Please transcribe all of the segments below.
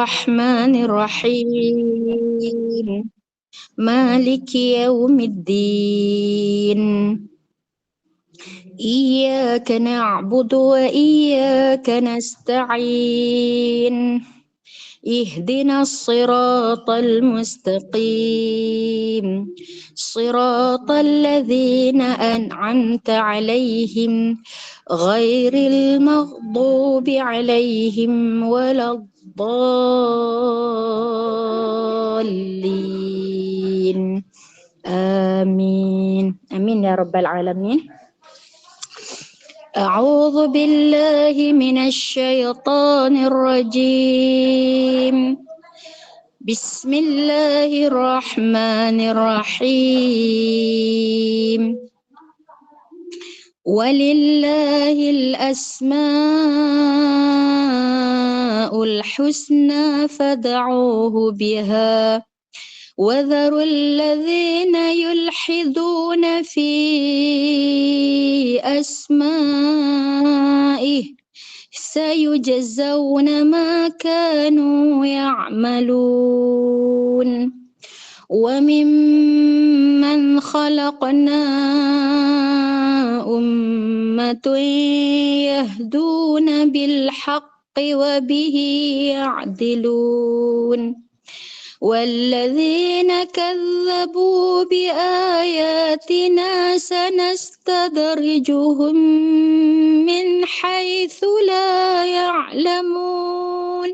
الرحمن الرحيم مالك يوم الدين إياك نعبد وإياك نستعين اهدنا الصراط المستقيم صراط الذين أنعمت عليهم غير المغضوب عليهم ولا الضالين آمين آمين يا رب العالمين. أعوذ بالله من الشيطان الرجيم بسم الله الرحمن الرحيم ولله الأسماء الحسنى فادعوه بها وذروا الذين يلحدون في أسمائه سيجزون ما كانوا يعملون وممن خلقنا أمة يهدون بالحق وبه يعدلون والذين كذبوا بآياتنا سنستدرجهم من حيث لا يعلمون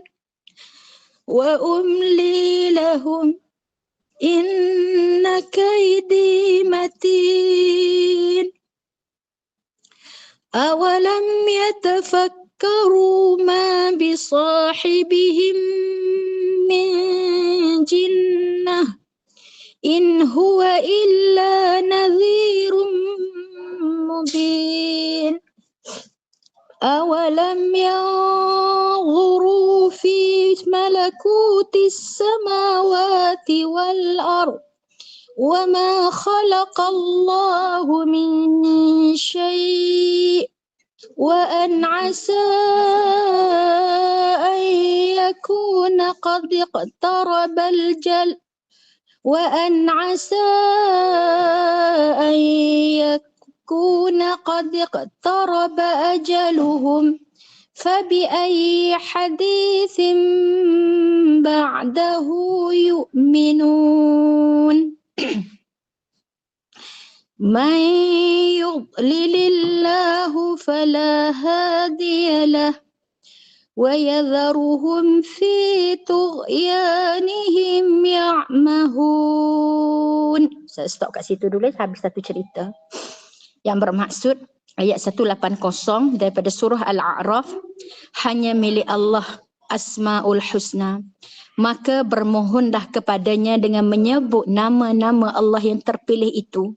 وأملي لهم إن كيدي متين أولم يتفكروا ما بصاحبهم من جنة إن هو إلا نذير مبين أولم ينظروا في ملكوت السماوات والأرض وما خلق الله من شيء وأن عسى أن يكون قد اقترب وأن عسى أن يكون قد اقترب أجلهم فبأي حديث بعده يؤمنون من يضلل الله فلا هادي له ويذرهم في طغيانهم يعمهون. Saya stop kat situ dulu, habis satu cerita yang bermaksud ayat 180 daripada surah Al-A'raf, hanya milik Allah Asmaul Husna, maka bermohonlah kepadanya dengan menyebut nama-nama Allah yang terpilih itu,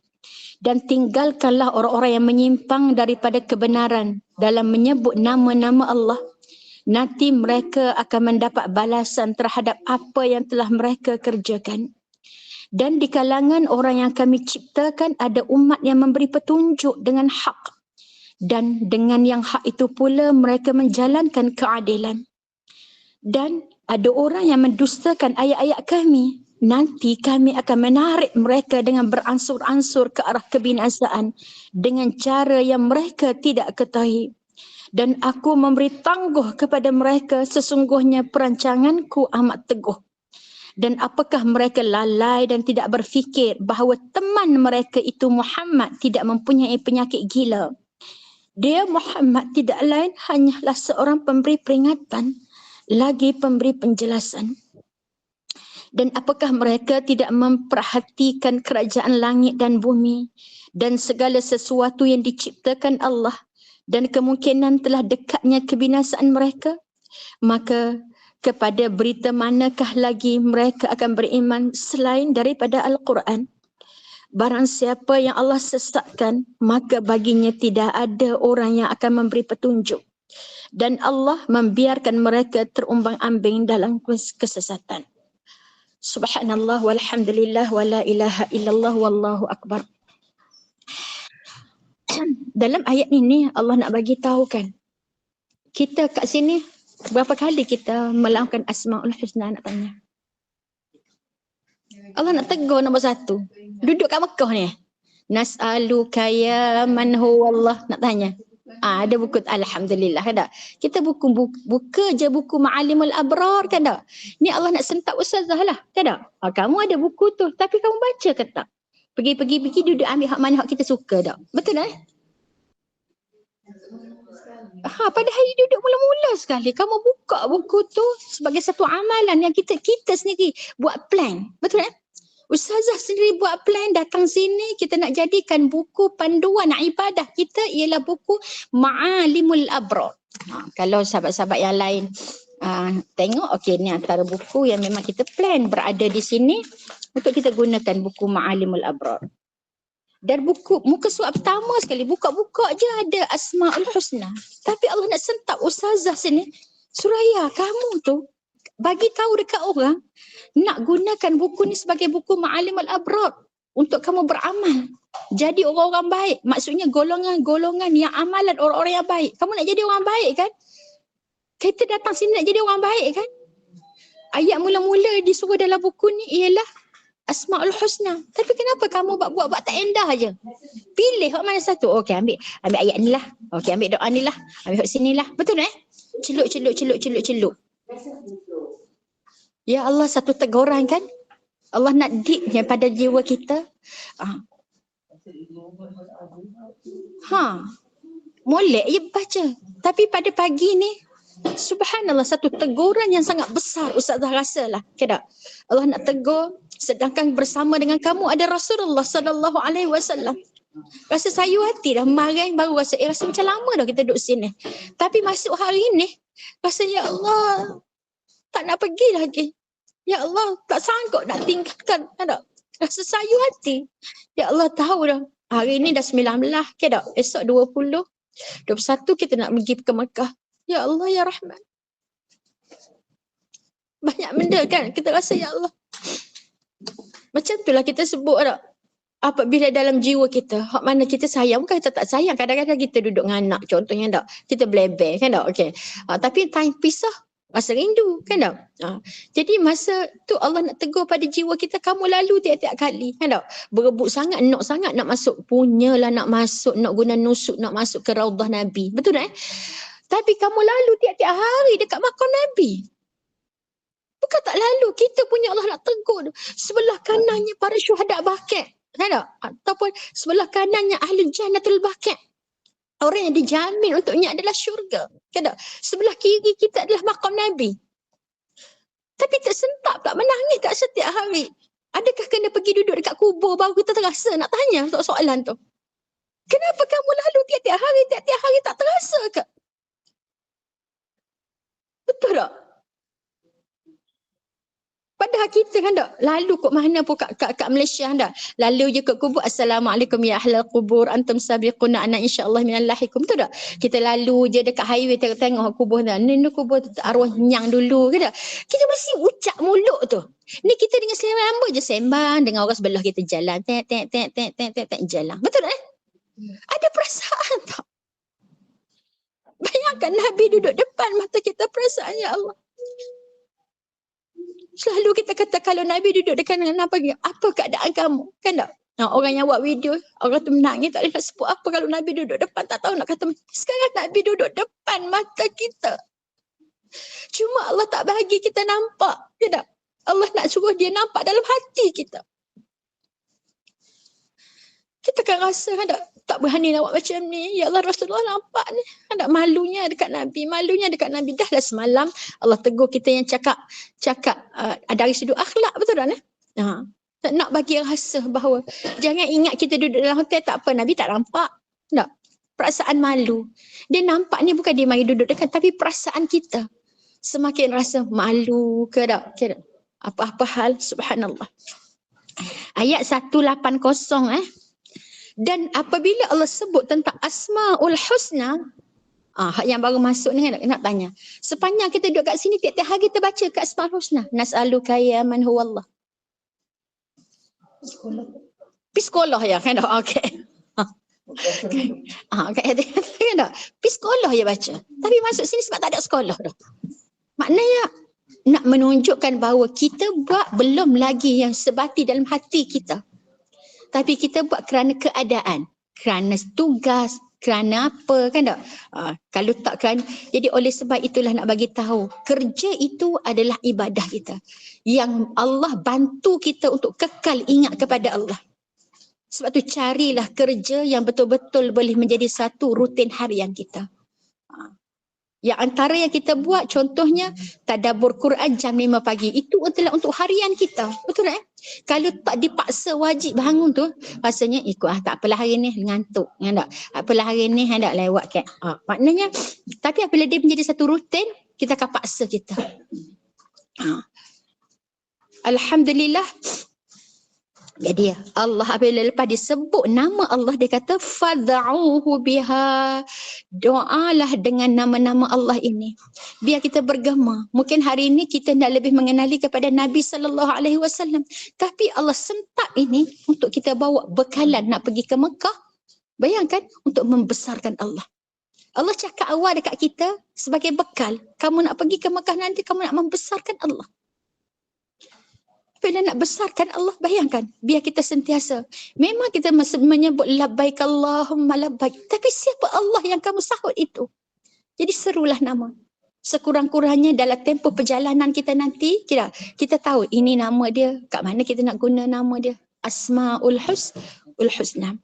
dan tinggalkanlah orang-orang yang menyimpang daripada kebenaran dalam menyebut nama-nama Allah. Nanti mereka akan mendapat balasan terhadap apa yang telah mereka kerjakan. Dan di kalangan orang yang kami ciptakan ada umat yang memberi petunjuk dengan hak. Dan dengan yang hak itu pula mereka menjalankan keadilan. Dan ada orang yang mendustakan ayat-ayat kami. Nanti kami akan menarik mereka dengan beransur-ansur ke arah kebinasaan dengan cara yang mereka tidak ketahui. Dan aku memberi tangguh kepada mereka, sesungguhnya perancanganku amat teguh. Dan apakah mereka lalai dan tidak berfikir bahawa teman mereka itu Muhammad tidak mempunyai penyakit gila? Dia Muhammad tidak lain hanyalah seorang pemberi peringatan, lagi pemberi penjelasan. Dan apakah mereka tidak memperhatikan kerajaan langit dan bumi dan segala sesuatu yang diciptakan Allah dan kemungkinan telah dekatnya kebinasaan mereka? Maka kepada berita manakah lagi mereka akan beriman selain daripada Al-Quran? Barang siapa yang Allah sesatkan, maka baginya tidak ada orang yang akan memberi petunjuk. Dan Allah membiarkan mereka terumbang-ambing dalam kesesatan. Subhanallah walhamdulillah wa la ilaha illallah wallahu akbar. Dalam ayat ini Allah nak bagi tahu kan, kita kat sini Berapa kali kita melakukan Asmaul Husna nak tanya? Allah nak tegur nombor satu. Duduk kat Mekah ni. Nas'aluka ya man huwallah, nak tanya. Ada buku, alhamdulillah kan tak? Kita buka je buku Ma'alimul Abrar kan tak? Ni Allah nak sentak ustazah lah kan tak? Kamu ada buku tu tapi kamu baca ke tak? Pergi duduk ambil hak mana hak kita suka tak? Betul tak? Pada hari duduk mula-mula sekali kamu buka buku tu sebagai satu amalan yang kita sendiri buat plan. Betul tak? Ustazah sendiri buat plan datang sini, kita nak jadikan buku panduan ibadah kita ialah buku Ma'alimul Abrar. Kalau sahabat-sahabat yang lain tengok, okey, ni antara buku yang memang kita plan berada di sini untuk kita gunakan buku Ma'alimul Abrar. Dan buku, muka surat pertama sekali, buka-buka je ada Asmaul Husna. Tapi Allah nak sentak ustazah sini, Suraya, kamu tu bagi tahu dekat orang, nak gunakan buku ni sebagai buku Ma'alimul Abrar untuk kamu beramal. Jadi orang-orang baik. Maksudnya golongan-golongan yang amalan orang-orang yang baik. Kamu nak jadi orang baik kan? Kita datang sini nak jadi orang baik kan? Ayat mula-mula disuruh dalam buku ni ialah Asmaul Husna. Tapi kenapa kamu buat tak endah je? Pilih hak mana satu. Okey, ambil ayat ni lah. Okey, ambil doa ni lah. Ambil hak sini lah. Betul tak? Celuk. Ya Allah, satu teguran kan? Allah nak dipnya pada jiwa kita. Molek je baca. Tapi pada pagi ni, subhanallah, satu teguran yang sangat besar ustazah rasalah. Tidak? Allah nak tegur, sedangkan bersama dengan kamu ada Rasulullah sallallahu alaihi wasallam. Rasa sayu hati dah, kemarin baru rasa macam lama dah kita duduk sini. Tapi masuk hari ni, rasa ya Allah, tak nak pergi lagi. Ya Allah, tak sanggup nak tinggalkan. Ada rasa sayu hati. Ya Allah, tahu dah. Hari ni dah 19, ke tak? Esok 20, 21 kita nak pergi ke Mekah. Ya Allah, ya Rahman. Banyak benda kan kita rasa ya Allah. Macam itulah kita sebut tak? Apabila dalam jiwa kita, hak mana kita sayang, bukan kita tak sayang. Kadang-kadang kita duduk dengan anak contohnya tak? Kita blebel kan tak? Okay. Tapi time pisah, rasa rindu kan tak? Jadi masa tu Allah nak tegur pada jiwa kita, kamu lalu tiap-tiap kali kan tak? Berebut sangat nak masuk, punyalah nak masuk, nak guna nusuk, nak masuk ke Raudah Nabi. Betul tak? Tapi kamu lalu tiap-tiap hari dekat makam Nabi. Bukan tak lalu, kita punya Allah nak tegur. Sebelah kanannya para syuhada Baqi', kan tak? Ataupun sebelah kanannya ahli Jannatul Baqi'. Orang yang dijamin untuknya adalah syurga. Kan tak? Sebelah kiri kita adalah makam Nabi. Tapi tersentak tak, menangis tak setiap hari. Adakah kena pergi duduk dekat kubur baru kita terasa nak tanya untuk soalan tu? Kenapa kamu lalu tiap-tiap hari tak terasa ke? Betul tak? Padahal kita kan tak lalu kat mana pun kat Malaysia kan tak. Lalu je kat kubur, Assalamualaikum ya ahlal kubur, antum sabiquna ana insyaAllah minal lahikum. Betul tak? Kita lalu je dekat highway tengok kubur tak. Ni kubur arwah nyang dulu ke tak. Kita masih ucap mulut tu. Ni kita dengan selera lamba je sembang dengan orang sebelah kita jalan. Tek jalan. Betul tak? Ada perasaan tak? Bayangkan Nabi duduk depan mata kita, perasaan ya Allah. Selalu kita kata kalau Nabi duduk dekat dengan Nabi, apa keadaan kamu? Kan tak? Orang yang buat video, orang tu menangis, tak boleh nak sebut apa kalau Nabi duduk depan, tak tahu nak kata. Sekarang Nabi duduk depan mata kita. Cuma Allah tak bagi kita nampak. Ya tak? Allah nak suruh dia nampak dalam hati kita. Kita kan rasa kan tak berani nak buat macam ni. Ya Allah, Rasulullah nampak ni. Kan tak, malunya dekat Nabi. Dah lah semalam Allah tegur kita yang cakap dari sudut akhlak, betul tak? Tak nak bagi rasa bahawa jangan ingat kita duduk dalam hotel tak apa, Nabi tak nampak. Tak? Perasaan malu. Dia nampak ni bukan dia mari duduk dekat, tapi perasaan kita. Semakin rasa malu ke tak? Apa-apa hal, subhanallah. Ayat 180 Dan apabila Allah sebut tentang Asmaul Husna, hak yang baru masuk ni nak tanya. Sepanjang kita duduk kat sini, tiap-tiap hari kita baca kat Asmaul Husna. Nas'aluka ya man huwallah. Pergi sekolah ya kan? Okey. Kan tak? Pergi sekolah ya baca. Tapi masuk sini sebab tak ada sekolah dah. Maknanya nak menunjukkan bahawa kita buat belum lagi yang sebati dalam hati kita. Tapi kita buat kerana keadaan, kerana tugas, kerana apa, kan tak? Kalau tak kerana, jadi oleh sebab itulah nak bagi tahu, kerja itu adalah ibadah kita. Yang Allah bantu kita untuk kekal ingat kepada Allah. Sebab tu carilah kerja yang betul-betul boleh menjadi satu rutin harian kita. Yang antara yang kita buat contohnya tadabbur Quran jam 5 pagi. Itu adalah untuk harian kita. Betul tak? Kalau tak dipaksa wajib bangun tu, rasanya ikut tak apalah hari ni ngantuk. Tak apalah hari ni hendak lewat kan. Maknanya, tapi apabila dia menjadi satu rutin, kita akan paksa kita. Alhamdulillah. Jadi Allah apabila lepas disebut nama Allah, dia kata fad'uhu biha, doalah dengan nama-nama Allah ini. Biar kita bergema. Mungkin hari ini kita nak lebih mengenali kepada Nabi SAW, tapi Allah sentak ini untuk kita bawa bekalan nak pergi ke Mekah. Bayangkan, untuk membesarkan Allah. Allah cakap awal dekat kita sebagai bekal. Kamu nak pergi ke Mekah nanti, kamu nak membesarkan Allah. Bila nak besarkan Allah, bayangkan, biar kita sentiasa. Memang kita masih menyebut labbaik Allahumma labbaik. Tapi siapa Allah yang kamu sahut itu? Jadi serulah nama. Sekurang-kurangnya dalam tempoh perjalanan kita nanti, kita tahu ini nama dia, kat mana kita nak guna nama dia. Asma'ul Husna.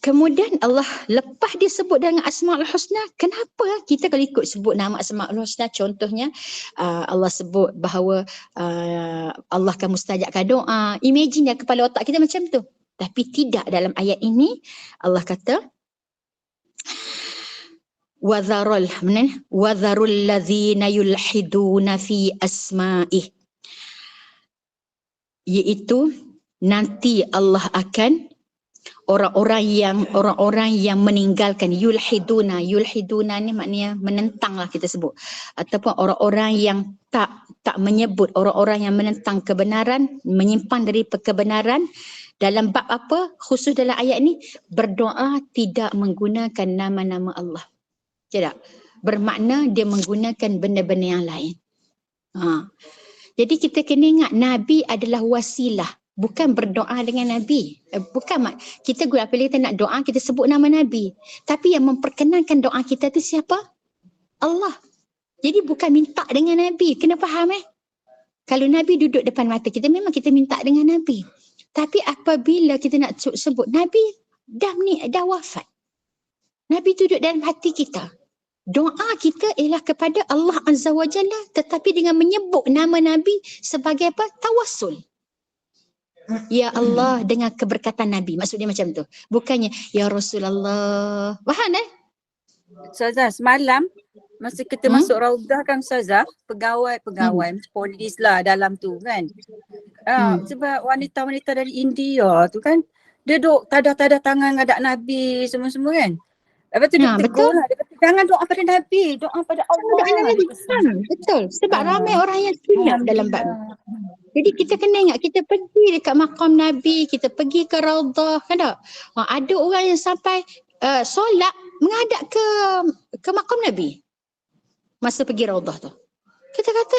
Kemudian Allah lepas dia sebut dengan Asma'ul Husna, kenapa kita kalau ikut sebut nama Asma'ul Husna, contohnya Allah sebut bahawa Allah akan mustajabkan doa. Imagine yang kepala otak kita macam tu. Tapi tidak, dalam ayat ini Allah kata wadharul ladzina yulhiduna fi asma'ih, iaitu nanti Allah akan orang-orang yang meninggalkan yulhiduna ni maknanya menentang lah kita sebut, ataupun orang-orang yang tak menyebut, orang-orang yang menentang kebenaran, menyimpan dari kebenaran. Dalam bab apa? Khusus dalam ayat ni, berdoa tidak menggunakan nama-nama Allah. Tidak, bermakna dia menggunakan benda-benda yang lain. Jadi kita kena ingat, Nabi adalah wasilah. Bukan berdoa dengan Nabi. Bukan kita guna apabila kita nak doa, kita sebut nama Nabi. Tapi yang memperkenankan doa kita tu siapa? Allah. Jadi bukan minta dengan Nabi. Kena faham Kalau Nabi duduk depan mata kita, memang kita minta dengan Nabi. Tapi apabila kita nak sebut, Nabi dah wafat. Nabi duduk dalam hati kita. Doa kita ialah kepada Allah Azza wa Jalla, tetapi dengan menyebut nama Nabi sebagai apa? Tawassul. Ya Allah, dengan keberkatan Nabi. Maksudnya macam tu. Bukannya Ya Rasulullah. Faham Ustazah, semalam masa kita masuk Raudah kan Ustazah, pegawai polis lah dalam tu kan. Sebab wanita-wanita dari India tu kan, dia duk tadah-tadah tangan ngadap Nabi semua-semua kan. Lepas tu dia tegur lah, dia kata jangan doa pada Nabi, doa pada Allah. Betul. Sebab ramai orang yang silap dalam bab ni. Jadi kita kena ingat, kita pergi dekat makam Nabi, kita pergi ke Raudah, kan tak? Ada orang yang sampai solat menghadap ke makam Nabi masa pergi Raudah tu. Kita kata,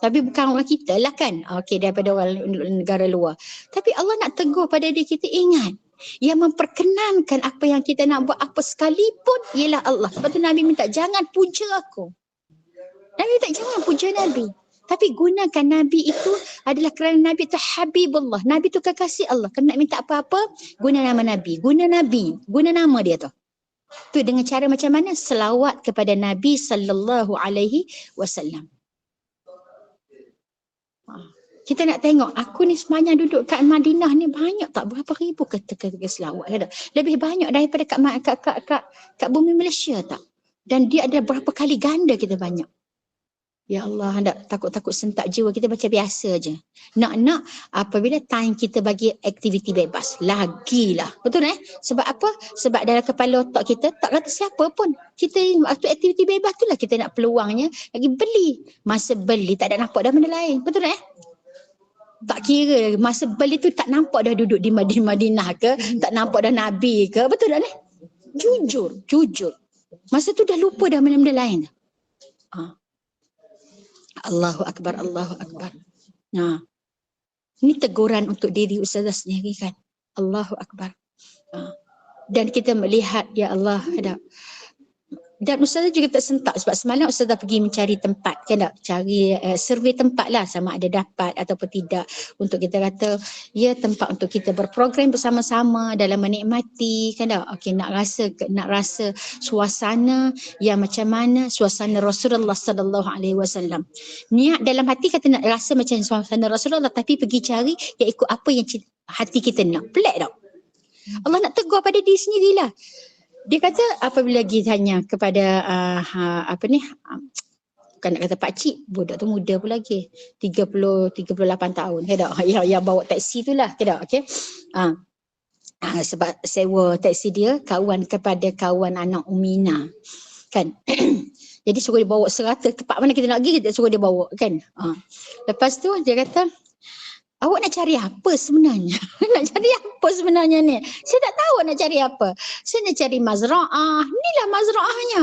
tapi bukan orang kita lah kan. Okey, daripada orang negara luar. Tapi Allah nak tegur pada diri kita, ingat, yang memperkenankan apa yang kita nak buat apa sekalipun ialah Allah. Sebab tu Nabi minta, jangan puja aku. Nabi minta, jangan puja Nabi. Tapi gunakan Nabi itu adalah kerana Nabi itu Habibullah. Nabi itu kekasih Allah. Kalau nak minta apa-apa, guna nama Nabi. Guna nama dia tu. Tu dengan cara macam mana? Selawat kepada Nabi sallallahu alaihi wasallam. Kita nak tengok, aku ni sebenarnya duduk kat Madinah ni banyak tak? Berapa ribu kata selawat? Lebih banyak daripada kat bumi Malaysia tak? Dan dia ada berapa kali ganda kita banyak. Ya Allah, hendak takut-takut sentak jiwa kita baca biasa je. Nak apabila time kita bagi aktiviti bebas, lagilah. Betul Sebab apa? Sebab dalam kepala otak kita tak kata siapa pun. Kita waktu aktiviti bebas tu lah kita nak peluangnya lagi beli. Masa beli tak ada nampak dah benda lain. Betul tak kira masa beli tu tak nampak dah duduk di Madinah ke, tak nampak dah Nabi ke. Betul tak Jujur. Masa tu dah lupa dah benda-benda lain. Allahu Akbar, Allahu Akbar. Nah, ini teguran untuk diri Ustazah sendiri kan. Allahu Akbar. Dan kita melihat, ya Allah, ada. Dan Ustazah juga tersentak sebab semalam Ustazah pergi mencari tempat, kan tak? Cari survey tempat lah sama ada dapat ataupun tidak untuk kita kata, ya tempat untuk kita berprogram bersama-sama dalam menikmati, kan tak? Okey, nak rasa suasana yang macam mana suasana Rasulullah sallallahu alaihi wasallam. Niat dalam hati kata nak rasa macam suasana Rasulullah tapi pergi cari yang ikut apa yang hati kita nak. Pelik tak? Allah nak tegur pada diri sendirilah. Dia kata apabila kita tanya kepada bukan nak kata pakcik, budak tu muda pun lagi 38 tahun kan tak, yang bawa taksi tu lah kan tak, okey. Sebab sewa taksi dia kawan kepada kawan anak Umina kan. Jadi suruh dia bawa serata tempat mana kita nak pergi, kita suruh dia bawa kan. Lepas tu dia kata, awak nak cari apa sebenarnya? Nak cari apa sebenarnya ni? Saya tak tahu nak cari apa. Saya nak cari mazra'ah. Inilah mazra'ahnya.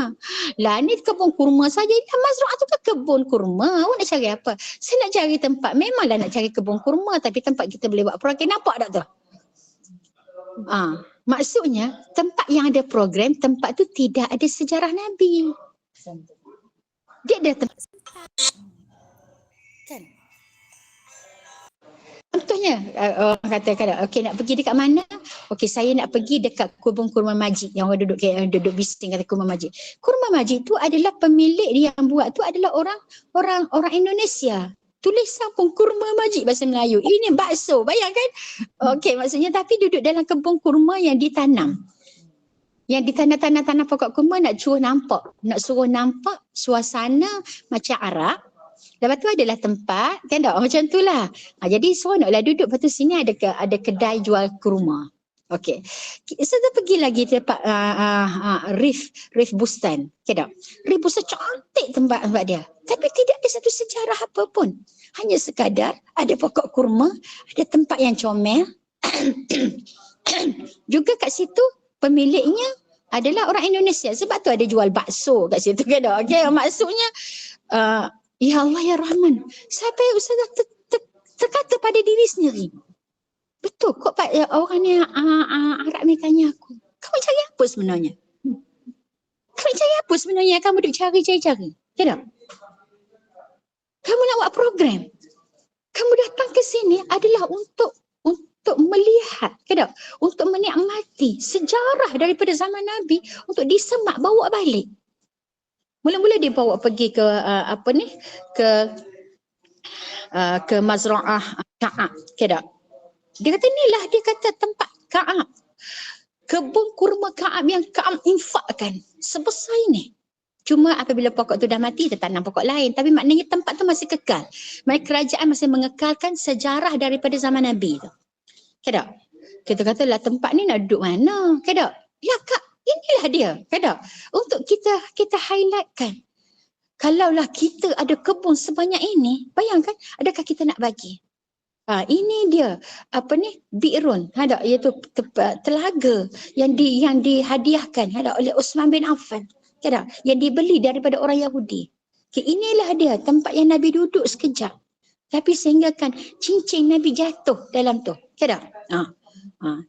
Lah ni kebun kurma saja. Ini mazra'ah tu kan kebun kurma. Awak nak cari apa? Saya nak cari tempat. Memanglah nak cari kebun kurma tapi tempat kita boleh buat program. Nampak tak tu? Maksudnya tempat yang ada program, tempat tu tidak ada sejarah Nabi. Dia ada tempat. Kan? Contohnya orang kata okey nak pergi dekat mana? Okey saya nak pergi dekat kebun kurma Majid yang orang duduk bising kata kurma Majid. Kurma Majid tu adalah pemilik yang buat tu adalah orang Indonesia. Tulisan pun kurma Majid bahasa Melayu. Ini bakso, bayangkan. Okey maksudnya tapi duduk dalam kebun kurma yang ditanam. Yang ditanam pokok kurma nak suruh nampak suasana macam Arab. Lepas tu adalah tempat, kan tak? Macam tu lah. Jadi seronoklah duduk. Lepas tu sini ada kedai jual kurma. Okey. Saya pergi lagi tempat Reef Bustan. Kan tak? Reef Bustan cantik tempat dia. Tapi tidak ada satu sejarah apa pun. Hanya sekadar ada pokok kurma, ada tempat yang comel. Juga kat situ pemiliknya adalah orang Indonesia. Sebab tu ada jual bakso kat situ. Kan tak? Okey, maksudnya ya Allah ya Rahman, sampai Ustazah terkata pada diri sendiri. Betul kok Pak orang ni Arab ni tanya aku, kamu cari apa sebenarnya? Kamu cari apa sebenarnya? Kamu duk cari. Kan tak? Kamu nak buat program. Kamu datang ke sini adalah untuk melihat, kan tak? Untuk menikmati sejarah daripada zaman Nabi untuk bawa balik. Mula-mula dia bawa pergi ke ke mazra'ah Ka'ab, kan tak? Dia kata inilah dia kata tempat Ka'ab. Kebun kurma Ka'ab yang Ka'ab infakkan sebesar ini. Cuma apabila pokok tu dah mati, dia tanam pokok lain. Tapi maknanya tempat tu masih kekal. Maknanya kerajaan masih mengekalkan sejarah daripada zaman Nabi tu. Kan tak? Kita katalah tempat ni nak duduk mana? Kan tak? Ya Kak, inilah dia, kan tak? Untuk kita highlightkan. Kalaulah kita ada kebun sebanyak ini, bayangkan adakah kita nak bagi? Ini dia bi'run, iaitu telaga yang dihadiahkan oleh Uthman bin Affan, kan tak? Yang dibeli daripada orang Yahudi. Inilah dia tempat yang Nabi duduk sekejap. Tapi sehinggakan cincin Nabi jatuh dalam tu, kan tak?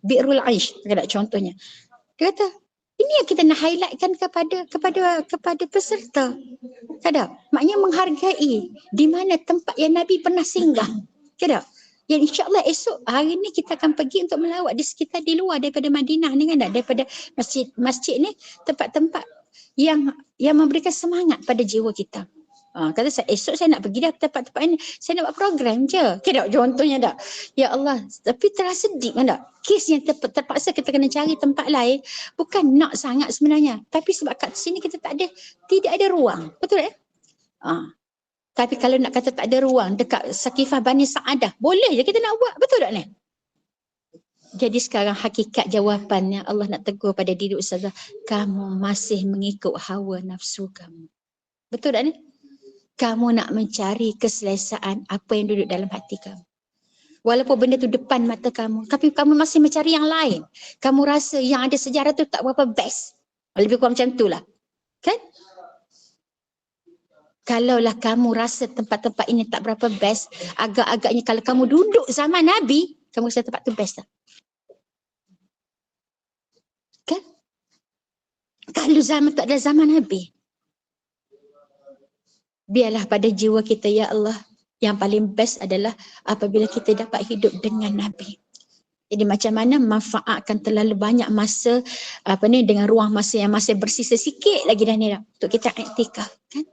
Bi'rul Aish, kan tak? Contohnya. Dia kata, ini yang kita nak highlightkan kepada peserta. Kan tak? Maknanya menghargai di mana tempat yang Nabi pernah singgah. Kan tak? Yang insyaAllah esok hari ni kita akan pergi untuk melawat di sekitar di luar daripada Madinah ni kan tak? Daripada masjid ni tempat-tempat yang memberikan semangat pada jiwa kita. Kata saya esok saya nak pergi dah tempat-tempat ini, saya nak buat program je. Kan tak? Contohnya tak? Ya Allah, tapi terasa deep kan tak? Kes yang terpaksa kita kena cari tempat lain, bukan nak sangat sebenarnya. Tapi sebab kat sini kita tidak ada ruang. Betul tak? Tapi kalau nak kata tak ada ruang dekat Sakifah Bani Sa'adah, boleh je kita nak buat. Betul tak ni? Jadi sekarang hakikat jawapannya Allah nak tegur pada diri Ustazah, kamu masih mengikut hawa nafsu kamu. Betul tak ni? Kamu nak mencari keselesaan apa yang duduk dalam hati kamu. Walaupun benda tu depan mata kamu, tapi kamu masih mencari yang lain. Kamu rasa yang ada sejarah tu tak berapa best. Lebih kurang macam itulah. Kan? Kalaulah kamu rasa tempat-tempat ini tak berapa best, agak-agaknya kalau kamu duduk zaman Nabi, kamu rasa tempat tu best tak? Kan? Kalau zaman tak ada zaman Nabi, biarlah pada jiwa kita, ya Allah, yang paling best adalah apabila kita dapat hidup dengan Nabi. Jadi macam mana manfaatkan terlalu banyak masa dengan ruang masa yang masih bersisa sikit lagi dah ni dah untuk kita iktikaf kan,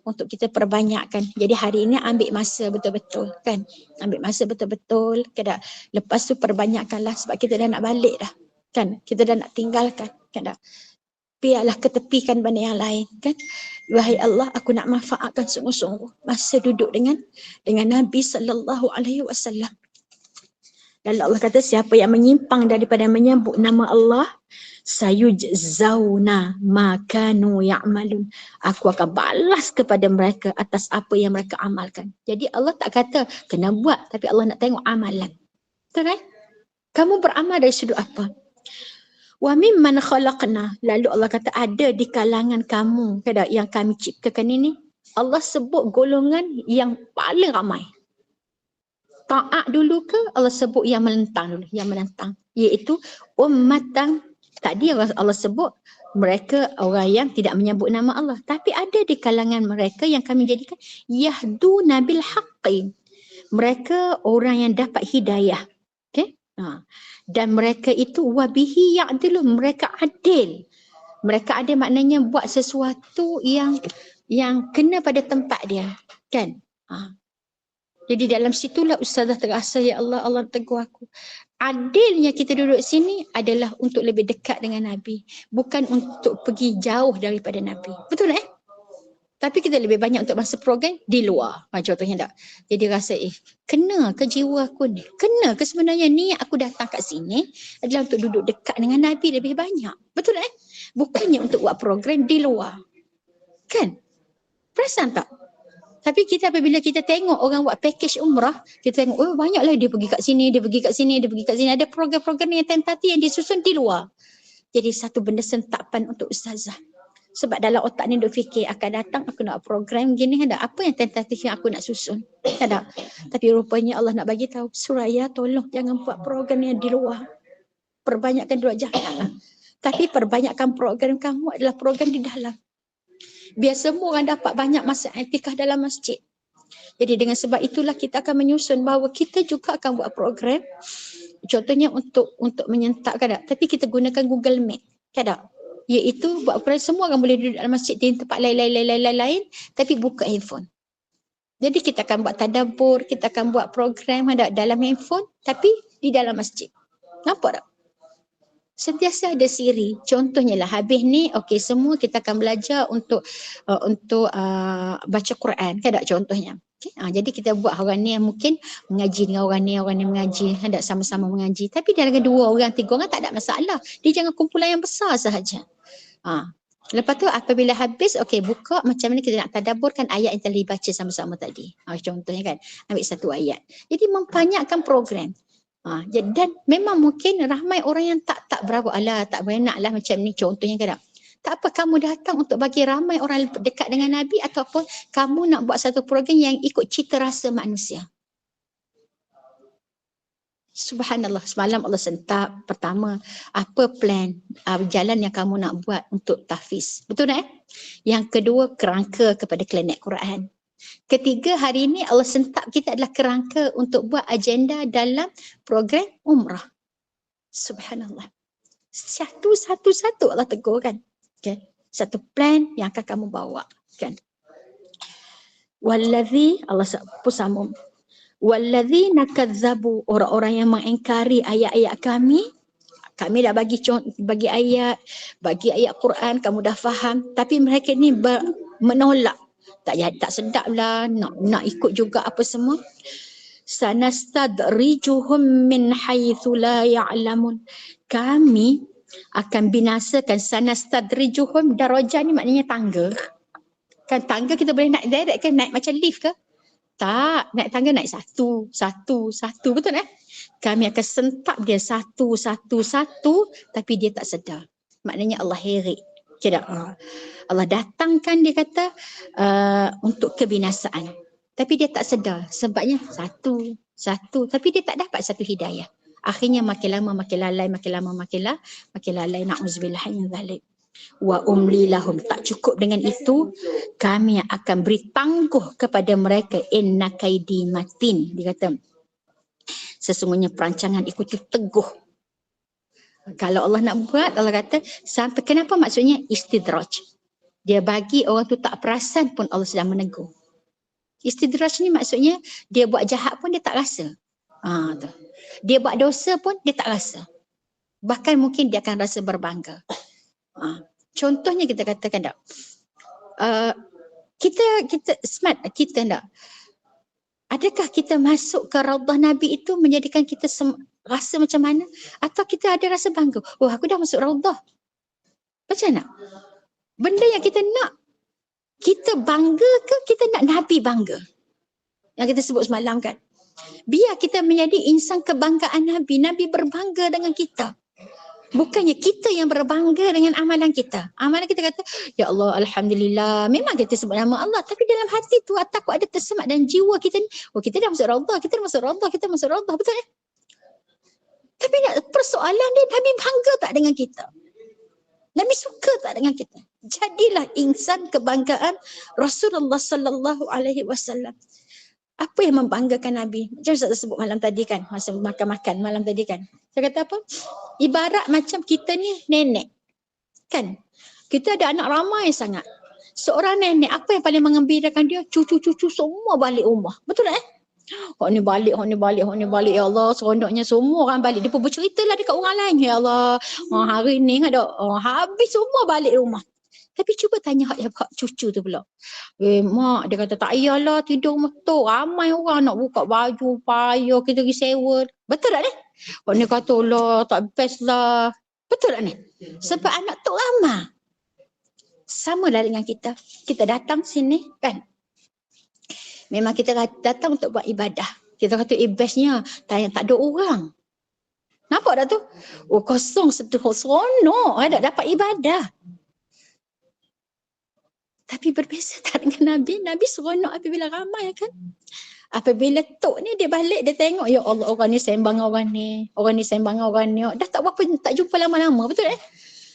untuk kita perbanyakkan. Jadi hari ini ambil masa betul-betul kan, ambil masa betul-betul kada, lepas tu perbanyakkanlah sebab kita dah nak balik dah kan, kita dah nak tinggalkan kan dah. Biarlah ketepikan benda yang lain kan. Wahai Allah, aku nak manfaatkan sungguh-sungguh masa duduk dengan Nabi sallallahu alaihi wasallam. Dan Allah kata siapa yang menyimpang daripada menyebut nama Allah, sayujzauna ma kanu ya'malun. Aku akan balas kepada mereka atas apa yang mereka amalkan. Jadi Allah tak kata kena buat, tapi Allah nak tengok amalan. Betul kan? Kamu beramal dari sudut apa? Wa mimman khalaqna. Lalu Allah kata ada di kalangan kamu yang kami ciptakan ini. Allah sebut golongan yang paling ramai. Taat dulu ke Allah sebut yang melentang dulu, yang menentang, iaitu ummatan. Tadi Allah sebut mereka orang yang tidak menyebut nama Allah, tapi ada di kalangan mereka yang kami jadikan yahduna bil haqqi. Mereka orang yang dapat hidayah. Okey? Dan mereka itu wabihi ya'dilu, mereka adil. Mereka adil maknanya buat sesuatu yang kena pada tempat dia, kan? Jadi dalam situlah ustazah terasa, ya Allah, Allah tegur aku. Adilnya kita duduk sini adalah untuk lebih dekat dengan Nabi, bukan untuk pergi jauh daripada Nabi. Betul tak? Tapi kita lebih banyak untuk masa program di luar. Contohnya tak? Jadi rasa kena ke jiwa aku ni? Kena ke sebenarnya ni aku datang kat sini adalah untuk duduk dekat dengan Nabi lebih banyak. Betul tak? Bukannya untuk buat program di luar. Kan? Perasan tak? Tapi kita apabila kita tengok orang buat package umrah, kita tengok, oh banyaklah dia pergi kat sini, dia pergi kat sini, dia pergi kat sini. Ada program-program yang tentatif yang disusun di luar. Jadi satu benda sentapan untuk ustazah. Sebab dalam otak ni duk fikir, akan datang aku nak program gini, ada apa yang tentatif yang aku nak susun. Ada. Tapi rupanya Allah nak bagi tahu, Suraya tolong jangan buat program yang di luar. Perbanyakkan dua jangan. Tapi perbanyakkan program kamu adalah program di dalam. Biar semua orang dapat banyak masa iktikaf dalam masjid. Jadi dengan sebab itulah kita akan menyusun bahawa kita juga akan buat program. Contohnya untuk menyentakkan tak? Tapi kita gunakan Google Meet. Tak? Iaitu buat program semua orang boleh duduk dalam masjid di tempat lain tapi buka handphone. Jadi kita akan buat tadabbur, kita akan buat program dalam handphone tapi di dalam masjid. Nampak tak? Sentiasa ada siri. Contohnya lah habis ni, okey semua kita akan belajar untuk baca Quran. Kan tak contohnya? Okay? Jadi kita buat orang ni yang mungkin mengaji dengan orang ni mengaji, hendak sama-sama mengaji. Tapi dia dengan 2 orang, 3 orang tak ada masalah. Dia jangan kumpulan yang besar sahaja. Lepas tu apabila habis, okey buka macam mana kita nak tadabburkan ayat yang telah dibaca sama-sama tadi. Contohnya kan, ambil satu ayat. Jadi membanyakkan program. Dan memang mungkin ramai orang yang tak berapa, tak benak lah macam ni contohnya kan. Tak apa kamu datang untuk bagi ramai orang dekat dengan Nabi, ataupun kamu nak buat satu program yang ikut cita rasa manusia. Subhanallah, semalam Allah sentak pertama, apa plan jalan yang kamu nak buat untuk tahfiz. Betul tak? Yang kedua, kerangka kepada klinik Quran. Ketiga, hari ini Allah sentak kita adalah kerangka untuk buat agenda dalam program umrah. Subhanallah. Satu Allah tegur kan. Okay. Satu plan yang akan kamu bawa kan. Wallazi, Allah pun sambung. Wallazina kadzabu, orang-orang yang mengingkari ayat-ayat kami. Kami dah bagi ayat Quran, kamu dah faham, tapi mereka ni menolak. Tak sedap lah, nak ikut juga apa semua. Sanastadrijuhum min haitsu la ya'lamun. Kami akan binasakan. Sanastadrijuhum, darajah ni maknanya tangga. Kan tangga kita boleh naik direct kan, naik macam lift ke? Tak, naik tangga naik satu, betul tak? Kami akan sentak dia satu, tapi dia tak sedar. Maknanya Allah herik. Tidak. Allah datangkan dia kata untuk kebinasaan. Tapi dia tak sedar sebabnya satu. Tapi dia tak dapat satu hidayah. Akhirnya makin lama makin lalai, makin lalai. Na'udzubillah min dzalik. Wa umli lahum, tak cukup dengan itu, kami akan beri tangguh kepada mereka. Inna kaidi matin. Dia kata sesungguhnya perancangan itu teguh. Kalau Allah nak buat, Allah kata sampai, kenapa maksudnya istidraj? Dia bagi orang tu tak perasan pun Allah sedang menegur. Istidraj ni maksudnya dia buat jahat pun dia tak rasa. Tu. Dia buat dosa pun dia tak rasa. Bahkan mungkin dia akan rasa berbangga. Contohnya kita katakan tak, kita smart, kita tak. Adakah kita masuk ke Raudah Nabi itu menjadikan kita rasa macam mana? Atau kita ada rasa bangga? Oh, aku dah masuk Raudah. Macam mana? Benda yang kita nak, kita bangga ke kita nak Nabi bangga? Yang kita sebut semalam kan. Biar kita menjadi insan kebanggaan Nabi. Nabi berbangga dengan kita. Bukannya kita yang berbangga dengan amalan kita. Amalan kita kata, ya Allah, Alhamdulillah. Memang kita sebut nama Allah. Tapi dalam hati tu, takut ada tersemat dan jiwa kita ni. Oh, kita dah masuk Raudah, kita masuk Raudah. Betul ya? Tapi persoalan dia, Nabi bangga tak dengan kita? Nabi suka tak dengan kita? Jadilah insan kebanggaan Rasulullah sallallahu alaihi wasallam. Apa yang membanggakan Nabi? Macam saya sebut malam tadi kan, masa makan-makan malam tadi kan. Saya kata apa? Ibarat macam kita ni nenek. Kan? Kita ada anak ramai sangat. Seorang nenek, apa yang paling mengembirakan dia? Cucu-cucu semua balik rumah. Betul tak? Hak ni balik. Ya Allah, seronoknya semua orang balik. Dia pun bercerita lah dekat orang lain. Ya Allah, hari ni ada habis semua balik rumah. Tapi cuba tanya hak cucu tu pula. Mak, dia kata tak payahlah tidur betul. Ramai orang nak buka baju, payah, kita pergi sewa. Betul tak ni? Hak ni kata lah, tak best lah. Betul tak ni? Sebab anak tu ramai. Sama lah dengan kita. Kita datang sini kan. Memang kita datang untuk buat ibadah. Kita kata bestnya tak ada orang. Nampak tak tu? Oh, kosong seronok. Tak dapat ibadah. Tapi berbeza tak dengan Nabi. Nabi seronok apabila ramai kan. Apabila tok ni dia balik, dia tengok, ya Allah, orang ni sembang orang ni. Dah tak berapa, tak jumpa lama-lama. Betul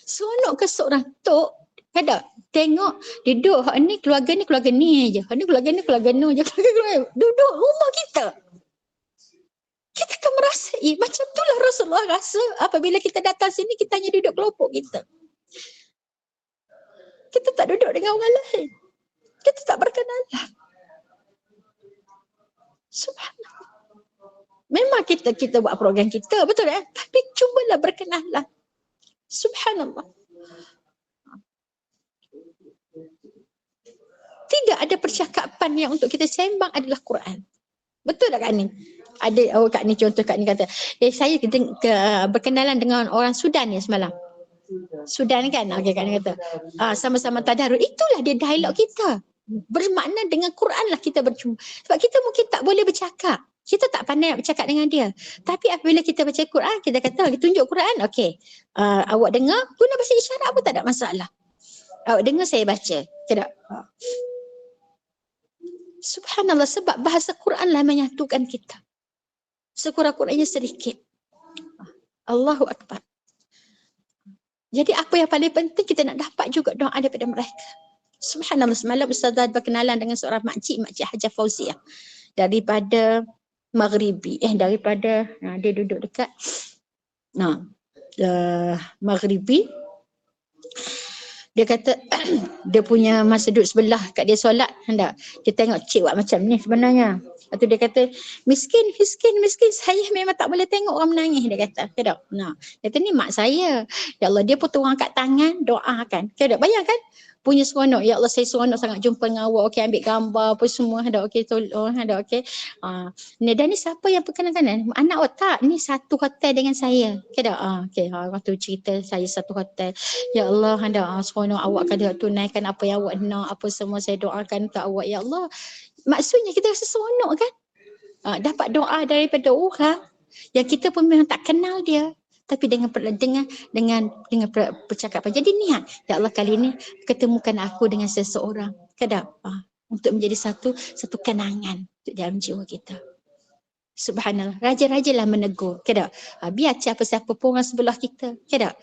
Seronok ke seorang tok, kada tengok duduk, hak ni keluarga ni aja. Hak ni keluarga ni aja. Duduk rumah kita. Kita akan merasa, macam itulah Rasulullah rasa apabila kita datang sini, kita hanya duduk kelompok kita. Kita tak duduk dengan orang lain. Kita tak berkenalan. Subhanallah. Memang kita buat program kita, betul Tapi cubalah berkenalan. Subhanallah. Tidak ada percakapan yang untuk kita sembang adalah Quran. Betul tak Kak Ni? Ada Kak Ni, contoh Kak Ni kata, saya berkenalan dengan orang Sudan ni semalam. Sudan kan? Okey, Kak Ni kata, sama-sama tadarus. Itulah dia dialog kita. Bermakna dengan Quran lah kita berjumpa. Sebab kita mungkin tak boleh bercakap. Kita tak pandai nak bercakap dengan dia. Tapi apabila kita baca Quran, kita kata, kita tunjuk Quran, okey. Awak dengar, guna bahasa isyarat pun tak ada masalah. Awak dengar, saya baca. Tidak. Subhanallah, sebab bahasa Quran lah menyatukan kita. Sekurang-kurangnya sedikit. Allahu Akbar. Jadi apa yang paling penting, kita nak dapat juga doa daripada mereka. Subhanallah, semalam Ustazah berkenalan dengan seorang makcik Hajah Fauziah daripada Maghribi. Dia duduk dekat Maghribi. Dia kata dia punya masa duduk sebelah kat dia solat, hendak dia tengok cik buat macam ni sebenarnya. Lepas tu dia kata, miskin, saya memang tak boleh tengok orang menangis, dia kata. Dia kata ni mak saya. Ya Allah, dia pun turun kat tangan, doakan. Bayangkan, punya seronok. Ya Allah, saya seronok sangat jumpa dengan awak. Okey, ambil gambar apa semua. Okey, tolong. Okey. Dan ni siapa yang perkenalkan? Anak awak tak? Ni satu hotel dengan saya. Okey, waktu cerita saya satu hotel. Ya Allah, seronok awak kata tunaikan apa yang awak nak, apa semua saya doakan ke awak. Ya Allah. Maksudnya kita rasa seronok kan? Dapat doa daripada orang yang kita pun memang tak kenal dia. Tapi dengan percakapan. Jadi niat, ya Allah kali ini ketemukan aku dengan seseorang. Kenapa? Untuk menjadi satu kenangan dalam jiwa kita. Subhanallah, raja-raja lah menegur, kena. Biar siapa-siapa pun orang sebelah kita, kena.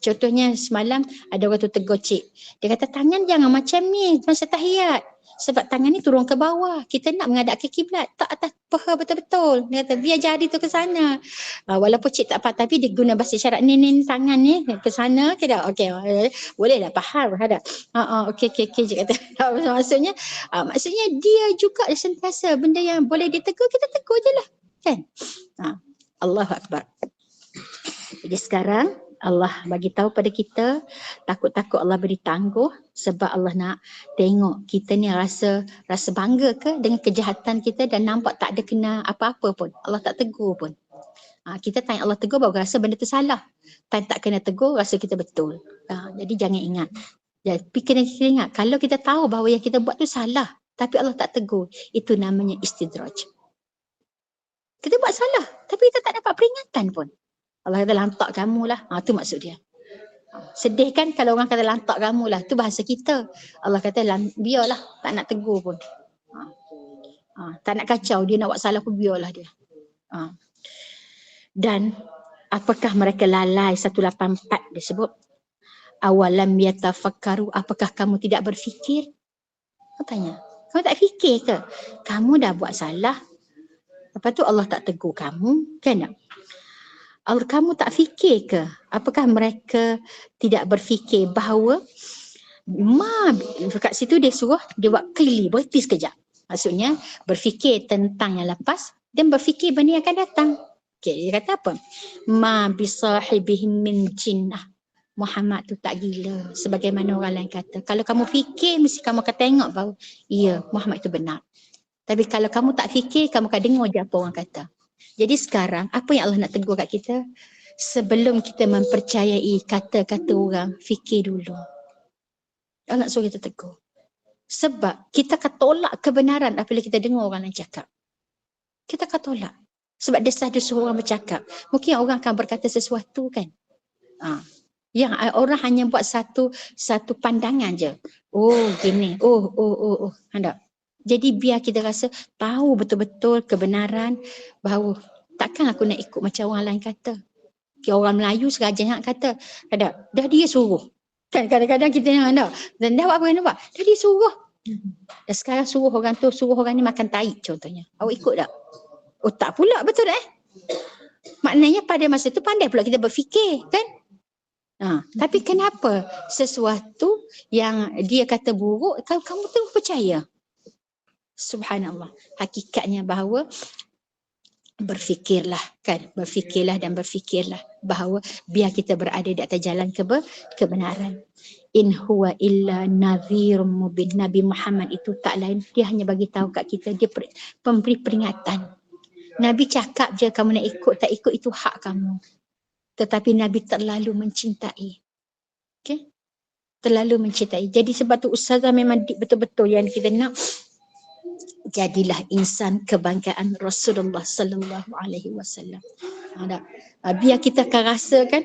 Contohnya semalam ada orang tu tegur cik. Dia kata tangan jangan macam ni masa tahiyat. Sebab tangan ni turun ke bawah. Kita nak menghadap ke kiblat, tak atas paha betul-betul. Dia kata biar jari tu ke sana. Walaupun cik tak faham tapi dia guna bahasa isyarat ni tangan ni ke sana, kena. Okey, boleh lah faham ada. Okey cik kata. Maksudnya maksudnya dia juga sentiasa benda yang boleh ditegur, kita tegur je lah, kan? Allahu Akbar. Jadi sekarang Allah bagi tahu pada kita, takut-takut Allah beri tangguh sebab Allah nak tengok kita ni rasa bangga ke dengan kejahatan kita dan nampak tak ada kena apa-apa pun. Allah tak tegur pun. Kita tanya Allah tegur baru rasa benda tu salah. Time tak kena tegur rasa kita betul. Jadi jangan ingat. Tapi kena kita ingat, kalau kita tahu bahawa yang kita buat tu salah tapi Allah tak tegur, itu namanya istidraj. Kita buat salah tapi kita tak dapat peringatan pun. Allah kata lantak kamu lah. Tu maksud dia. Sedih kan kalau orang kata lantak kamu lah. Tu bahasa kita. Allah kata biarlah, tak nak tegur pun. Tak nak kacau, dia nak buat salah pun biarlah dia. Dan apakah mereka lalai 184 dia sebut. Awalam yatafakkaru, apakah kamu tidak berfikir? Aku tanya, kamu tak fikir ke? Kamu dah buat salah. Lepas tu Allah tak tegur kamu, kan tak? Kamu tak fikir ke? Apakah mereka tidak berfikir bahawa kat situ dia suruh dia buat clearly, berhenti sekejap. Maksudnya berfikir tentang yang lepas dan berfikir benda yang akan datang. Okay, dia kata apa? Ma bisahibihim min jinnah. Muhammad tu tak gila sebagaimana orang lain kata. Kalau kamu fikir mesti kamu akan tengok bahawa ya, Muhammad itu benar. Tapi kalau kamu tak fikir, kamu akan dengar je apa orang kata. Jadi sekarang apa yang Allah nak tegur kat kita? Sebelum kita mempercayai kata-kata orang, fikir dulu. Allah nak suruh kita tegur. Sebab kita akan tolak kebenaran apabila kita dengar orang lain cakap. Kita akan tolak. Sebab dia sahaja suruh orang bercakap. Mungkin orang akan berkata sesuatu kan. Yang orang hanya buat satu pandangan je. Oh gini. Oh. Hendak. Jadi biar kita rasa tahu betul-betul kebenaran bahawa takkan aku nak ikut macam orang lain kata. Orang Melayu sengaja nak kata. Dah dia suruh. Kan kadang-kadang kita yang ada. Dan dah apa kena buat? Dah dia suruh. Dan sekarang suruh orang ni makan tahi contohnya. Awak ikut tak? Oh tak pula betul Maknanya pada masa tu pandai pula kita berfikir kan? Tapi kenapa sesuatu yang dia kata buruk kamu terus percaya? Subhanallah. Hakikatnya bahawa berfikirlah dan berfikirlah bahawa biar kita berada di atas jalan kebenaran. In huwa illa nadhirum mubin. Nabi Muhammad itu tak lain, dia hanya bagi tahu kat kita, dia pemberi peringatan. Nabi cakap je kamu nak ikut tak ikut itu hak kamu. Tetapi Nabi terlalu mencintai. Okay? Terlalu mencintai. Jadi sebab tu Ustazah memang betul-betul yang kita nak, jadilah insan kebanggaan Rasulullah sallallahu alaihi wasallam. Biar kita akan rasakan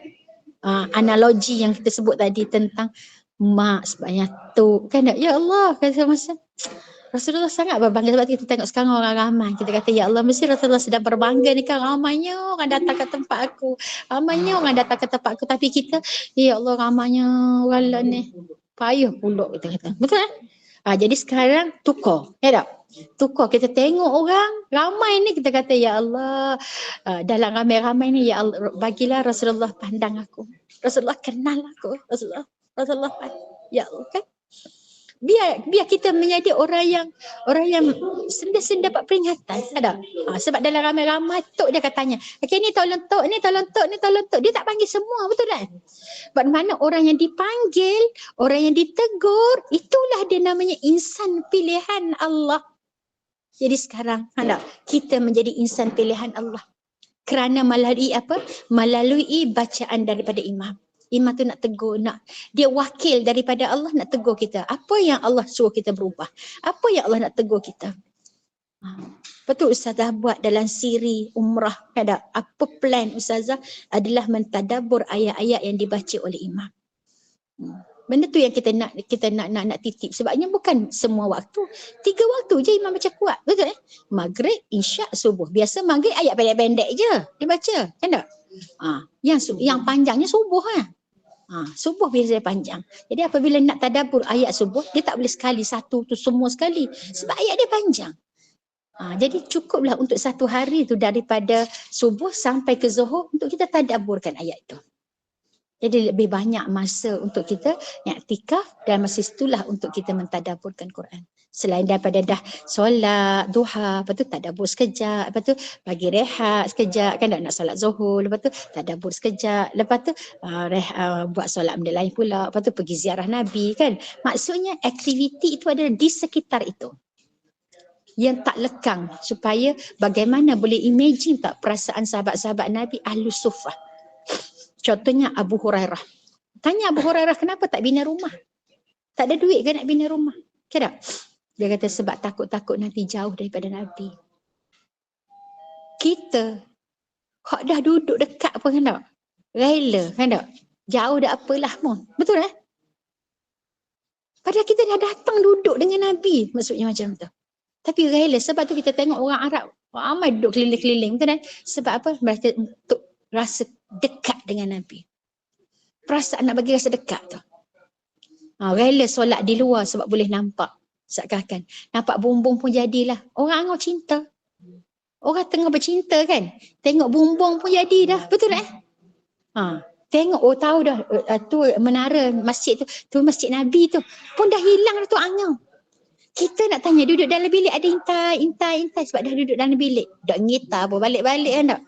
analogi yang kita sebut tadi tentang mak sebabnya tu kan, ya Allah, kata masa Rasulullah sangat berbangga sebab kita tengok sekarang orang ramai. Kita kata ya Allah mesti Rasulullah sedang berbangga ni kan, ramainya orang datang ke tempat aku. Ramainya orang datang ke tempat aku, tapi kita ya Allah ramainya orang lain ni. Payah pula kita kata. Betul kan? Jadi sekarang tukar, ya tak? Tukar, kita tengok orang ramai ni kita kata ya Allah, dalam ramai-ramai ni ya Allah bagilah Rasulullah pandang aku, Rasulullah kenal aku, Rasulullah ya Allah kan. Biar kita menjadi orang yang sentiasa dapat peringatan, ada. Sebab dalam ramai-ramai tok dia katanya, okey ni tolong tok, ni tolong tok, ni tolong tok. Dia tak panggil semua, betul tak? Bagaimana orang yang dipanggil, orang yang ditegur, itulah dia namanya insan pilihan Allah. Jadi sekarang kita menjadi insan pilihan Allah. Kerana melalui apa? Melalui bacaan daripada imam. Imam tu nak tegur, dia wakil daripada Allah nak tegur kita. Apa yang Allah suruh kita berubah? Apa yang Allah nak tegur kita? Betul Ustazah buat dalam siri umrah. Ada apa plan Ustazah adalah mentadabbur ayat-ayat yang dibaca oleh imam. Benda tu yang kita nak titip. Sebabnya bukan semua waktu. 3 waktu je imam baca kuat. Betul Maghrib, isyak, subuh. Biasa maghrib ayat pendek-pendek je dibaca. Kan tak? Yang panjangnya subuh kan. Subuh biasanya panjang. Jadi apabila nak tadabbur ayat subuh, dia tak boleh sekali satu tu semua sekali. Sebab ayat dia panjang. Jadi cukuplah untuk satu hari tu daripada subuh sampai ke zuhur untuk kita tadabburkan ayat tu. Jadi lebih banyak masa untuk kita i'tikaf dan masa itulah untuk kita mentadabburkan Quran. Selain daripada dah solat duha, lepas tu tadabbur sekejap, lepas tu bagi rehat sekejap, kan nak solat zuhur, lepas tu tadabbur sekejap, lepas tu buat solat benda lain pula, lepas tu pergi ziarah Nabi kan. Maksudnya aktiviti itu adalah di sekitar itu. Yang tak lekang supaya bagaimana boleh imagine tak perasaan sahabat-sahabat Nabi Ahlus Suffah. Contohnya Abu Hurairah. Tanya Abu Hurairah kenapa tak bina rumah? Tak ada duit ke nak bina rumah? Kira? Dia kata sebab takut-takut nanti jauh daripada Nabi. Kita hak dah duduk dekat pun kan tak? Rela kan tak? Jauh dah apalah pun. Betul Padahal kita dah datang duduk dengan Nabi. Maksudnya macam tu. Tapi rela sebab tu kita tengok orang Arab ramai duduk keliling-keliling. Betul Sebab apa? Mereka untuk rasa dekat dengan Nabi. Perasaan nak bagi rasa dekat tu. Rela solat di luar sebab boleh nampak. Seakan-akan. Nampak bumbung pun jadilah. Orang Angau cinta. Orang tengah bercinta kan. Tengok bumbung pun jadi dah. Betul Tengok, tahu dah. Tu menara masjid tu. Tu masjid Nabi tu. Pun dah hilang dah tu Angau. Kita nak tanya duduk dalam bilik ada intai sebab dah duduk dalam bilik. Dah ngitar pun balik-balik kan tak.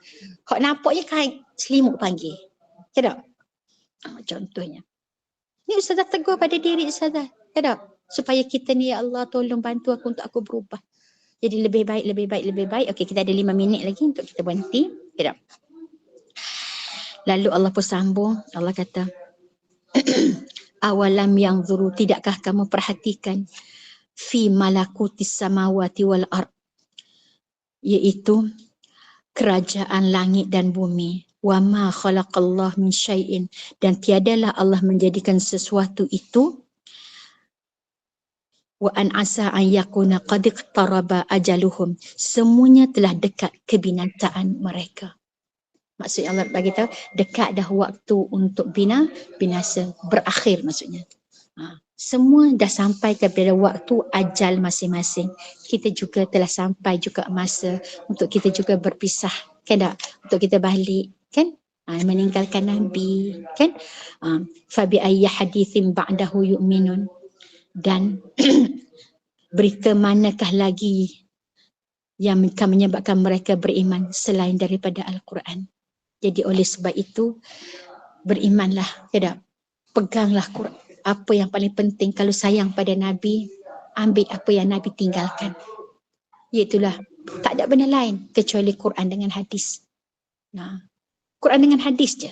Kau nampaknya kain selimut panggil. Tak? Contohnya. Ni Ustazah tegur pada diri Ustazah. Tak? Supaya kita ni ya Allah tolong bantu aku untuk aku berubah. Jadi lebih baik. Okey kita ada 5 minit lagi untuk kita berhenti. Tak? Lalu Allah pun sambung. Allah kata. Awalam yang zuru tidakkah kamu perhatikan fi malakutis samawati wal ard, iaitu kerajaan langit dan bumi. Wa ma khalaqallah min syai'in, dan tiadalah Allah menjadikan sesuatu itu. Wa an asa an yakuna qad iqtaraba ajaluhum, semuanya telah dekat kebinasaan mereka. Maksudnya Allah bagi tahu dekat dah waktu untuk binasa berakhir maksudnya. Semua dah sampai kepada waktu ajal masing-masing. Kita juga telah sampai juga masa untuk kita juga berpisah. Kan tak? Untuk kita balik. Kan? Meninggalkan Nabi. Kan? Fabi ayyi hadithin ba'dahu yu'minun. Dan berita manakah lagi yang akan menyebabkan mereka beriman selain daripada Al-Quran. Jadi oleh sebab itu berimanlah. Kan tak? Peganglah Quran. Apa yang paling penting kalau sayang pada Nabi, ambil apa yang Nabi tinggalkan. Iaitulah tak ada benda lain kecuali Quran dengan hadis. Quran dengan hadis je.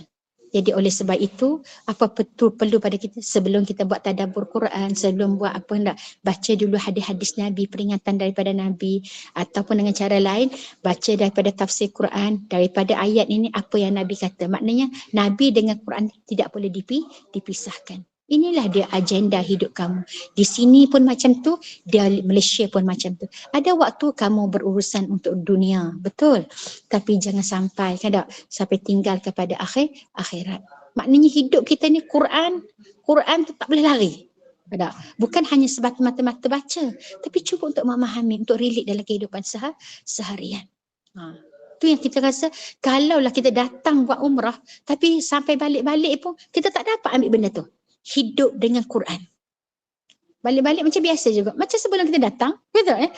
Jadi oleh sebab itu, apa betul perlu pada kita sebelum kita buat tadabbur Quran, sebelum buat apa hendak baca dulu hadis-hadis Nabi, peringatan daripada Nabi, ataupun dengan cara lain, baca daripada tafsir Quran, daripada ayat ini apa yang Nabi kata. Maknanya Nabi dengan Quran tidak boleh dipisahkan. Inilah dia agenda hidup kamu. Di sini pun macam tu, di Malaysia pun macam tu. Ada waktu kamu berurusan untuk dunia, betul. Tapi jangan sampai, sampai tinggal kepada akhirat. Maknanya hidup kita ni Quran tu tak boleh lari. Bukan hanya sebatas mata-mata baca, tapi cuba untuk memahami, untuk relate dalam kehidupan seharian. Tu yang kita rasa, kalaulah kita datang buat umrah, tapi sampai balik-balik pun kita tak dapat ambil benda tu. Hidup dengan Quran. Balik-balik macam biasa juga. Macam sebelum kita datang. Betul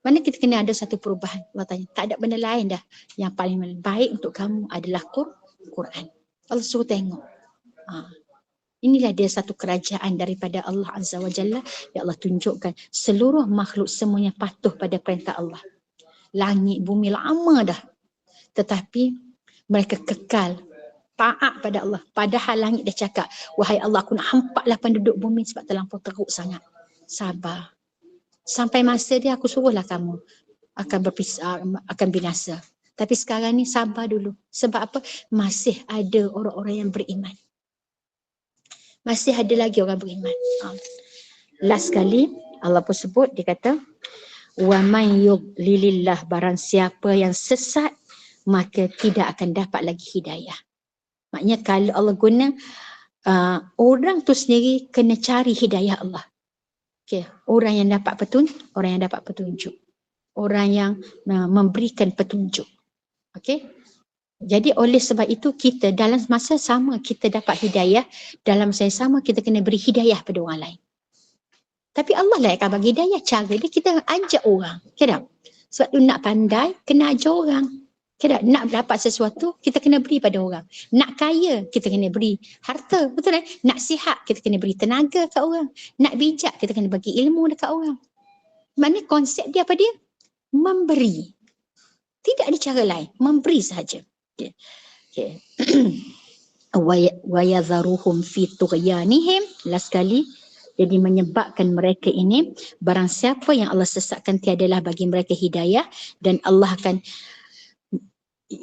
mana kita kena ada satu perubahan. Allah tanya, tak ada benda lain dah. Yang paling baik untuk kamu adalah Quran. Allah suruh tengok. Inilah dia satu kerajaan daripada Allah Azza wa Jalla. Ya Allah tunjukkan seluruh makhluk semuanya patuh pada perintah Allah. Langit, bumi lama dah. Tetapi mereka kekal taat pada Allah. Padahal langit dah cakap, wahai Allah aku nak hampaklah penduduk bumi sebab terlampau teruk sangat. Sabar. Sampai masa dia aku suruhlah kamu. akan berpisah, akan binasa. Tapi sekarang ni sabar dulu. Sebab apa? Masih ada orang-orang yang beriman. Masih ada lagi orang beriman. Last sekali Allah pun sebut, dia kata wa man yudlilillah, barang siapa yang sesat maka tidak akan dapat lagi hidayah. Maknanya kalau Allah guna orang tu sendiri kena cari hidayah Allah. Okay. Orang yang dapat orang yang dapat petunjuk. Orang yang memberikan petunjuk. Okay. Jadi oleh sebab itu kita dalam masa sama kita dapat hidayah, dalam masa yang sama kita kena beri hidayah pada orang lain. Tapi Allah lah yang akan bagi hidayah, cara dia kita ajak orang. Kira? Sebab tu nak pandai, kena ajar orang. Kira? Nak dapat sesuatu, kita kena beri pada orang. Nak kaya, kita kena beri harta. Betul kan? Nak sihat, kita kena beri tenaga kat orang. Nak bijak, kita kena bagi ilmu dekat orang. Maknanya konsep dia apa dia? Memberi. Tidak ada cara lain. Memberi sahaja. Okay. Okay. Wa yadharuhum fi tughyanihim. Last sekali. Jadi menyebabkan mereka ini, barang siapa yang Allah sesatkan tiadalah bagi mereka hidayah, dan Allah akan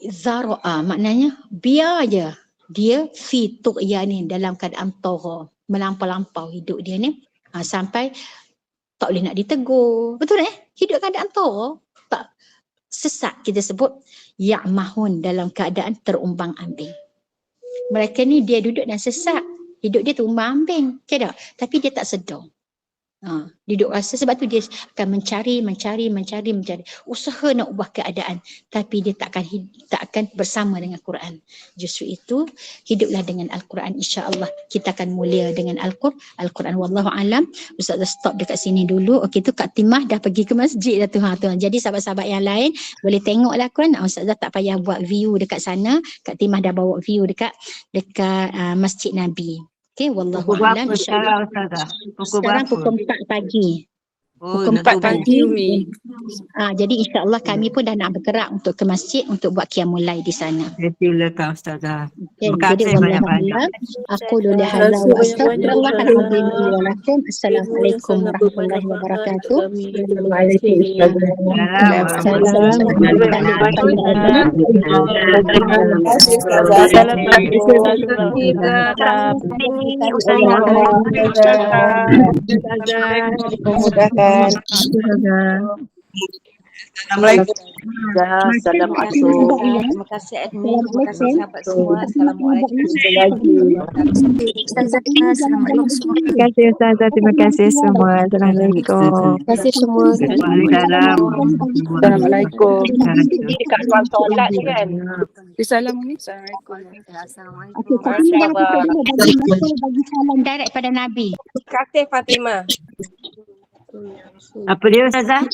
zara'a, maknanya biar aja dia fi tughyanih, dalam keadaan tagha, melampau-lampau hidup dia ni sampai tak boleh nak ditegur. Betul hidup keadaan tagha, tak sesat, kita sebut ya'mahun, dalam keadaan terumbang-ambing. Mereka ni dia duduk dan sesat, hidup dia terumbang-ambing, tak? Tapi dia tak sedar. Dia duduk rasa, sebab tu dia akan mencari, usaha nak ubah keadaan, tapi dia tak akan bersama dengan Quran. Justru itu hiduplah dengan Al-Quran, insya-Allah kita akan mulia dengan Al-Quran. Wallahu alam. Ustaz dah stop dekat sini dulu. Okey, tu Kak Timah dah pergi ke masjid dah tu. Jadi sahabat-sahabat yang lain boleh tengoklah Quran. Ustaz dah tak payah buat view dekat sana. Kak Timah dah bawa view dekat Masjid Nabi. Okey, wallahu a'lam. Insya-Allah. Sekarang pukul 4 pagi. Pukul 4 pagi. Jadi insya-Allah kami pun dah nak bergerak untuk ke masjid untuk buat qiyamul lail di sana. Silakan Ustazah. Terima kasih banyak-banyak. Aku dulu hadza wa astagfirullahalazim wa lakum. Assalamualaikum warahmatullahi wabarakatuh. Assalamualaikum. Assalamualaikum. Terima kasih admin, terima kasih sahabat semua. Assalamualaikum. Assalamualaikum. Terima kasih Ustazah, terima kasih semua. Assalamualaikum. Terima kasih semua. Assalamualaikum. Dekat ruang solat ni kan. Assalamualaikum. Okey, Kak Timah bagi salam direct pada Nabi. Terima kasih Fatimah. Apa dia Ustazah?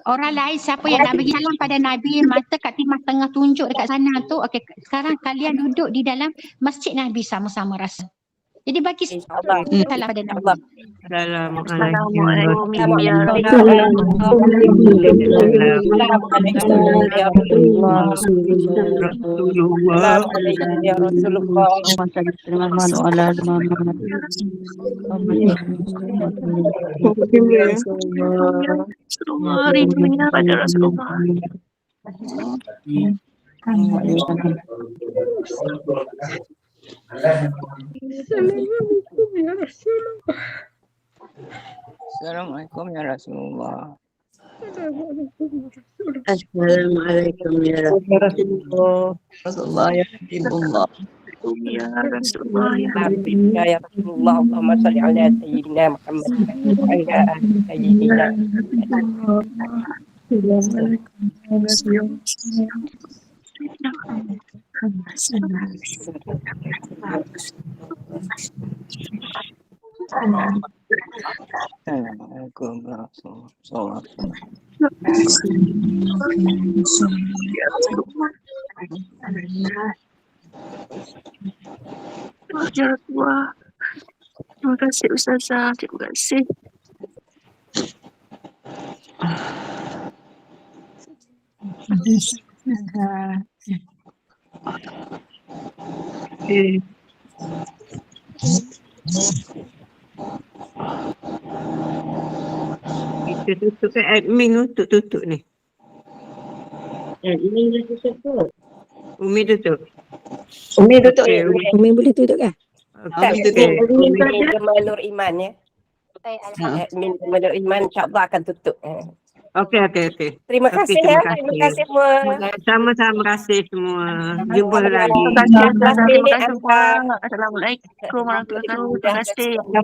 Orang lain siapa yang nak bagi salam pada Nabi, mata Kak Timah tengah tunjuk dekat sana tu. Okey, sekarang kalian duduk di dalam Masjid Nabi sama-sama rasa. Jadi bagi salam pada Nabi. Assalamualaikum. Assalamualaikum ya Rasulullah. Assalamualaikum ya Rasulullah. Rasulullah ya Habibullah. Ya Rasulullah ya Habib. Ya Rasulullah, Allahumma salli ala Sayyidina Muhammad wa ala ali Sayyidina. Assalamualaikum warahmatullahi wabarakatuh. Terima kasih Ustazah, terima kasih. Kita tutup admin untuk tutup ni. Ini dah tutup tu. Umi tutup. Umi tutup Okey, ya. Umi. Umi boleh tutup kan? Okey, Umi tutup. Umi Jamal Nur Iman ya. Ha. Admin Jamal Nur Iman insya-Allah akan tutup. Okey. Terima Okey, kasih ya. terima Terima kasih. kasih semua. Sama-sama kasih semua. Jumpa lagi. Terima kasih Ustazah. Terima kasih, Terima kasih semua. Assalamualaikum warahmatullahi wabarakatuh. Terima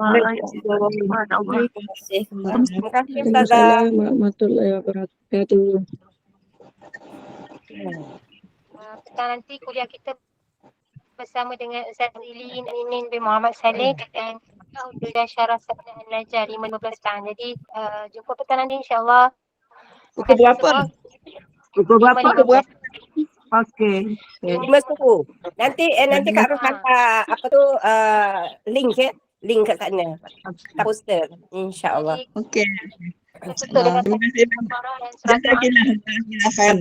kasih. Allah. Terima kasih. Terima kasih Ustazah. Waalaikumsalam warahmatullahi wabarakatuh. Petang nanti kuliah kita bersama dengan Ustaz Ilin, Aminin bin Muhammad Saleh dan Udah Syarah Sabda An-Najah 5.15 petang. Jadi jumpa petang nanti insyaAllah. Pukul berapa? Pukul berapa? 5.15. Okey. 5.10. Nanti Kak Ros hantar apa tu link ya. Link kat sana. Kat poster. InsyaAllah. Jadi Okey. kita tutup dengan Terima kasih. Al-Baqarah dan surat Jazakillah khairan.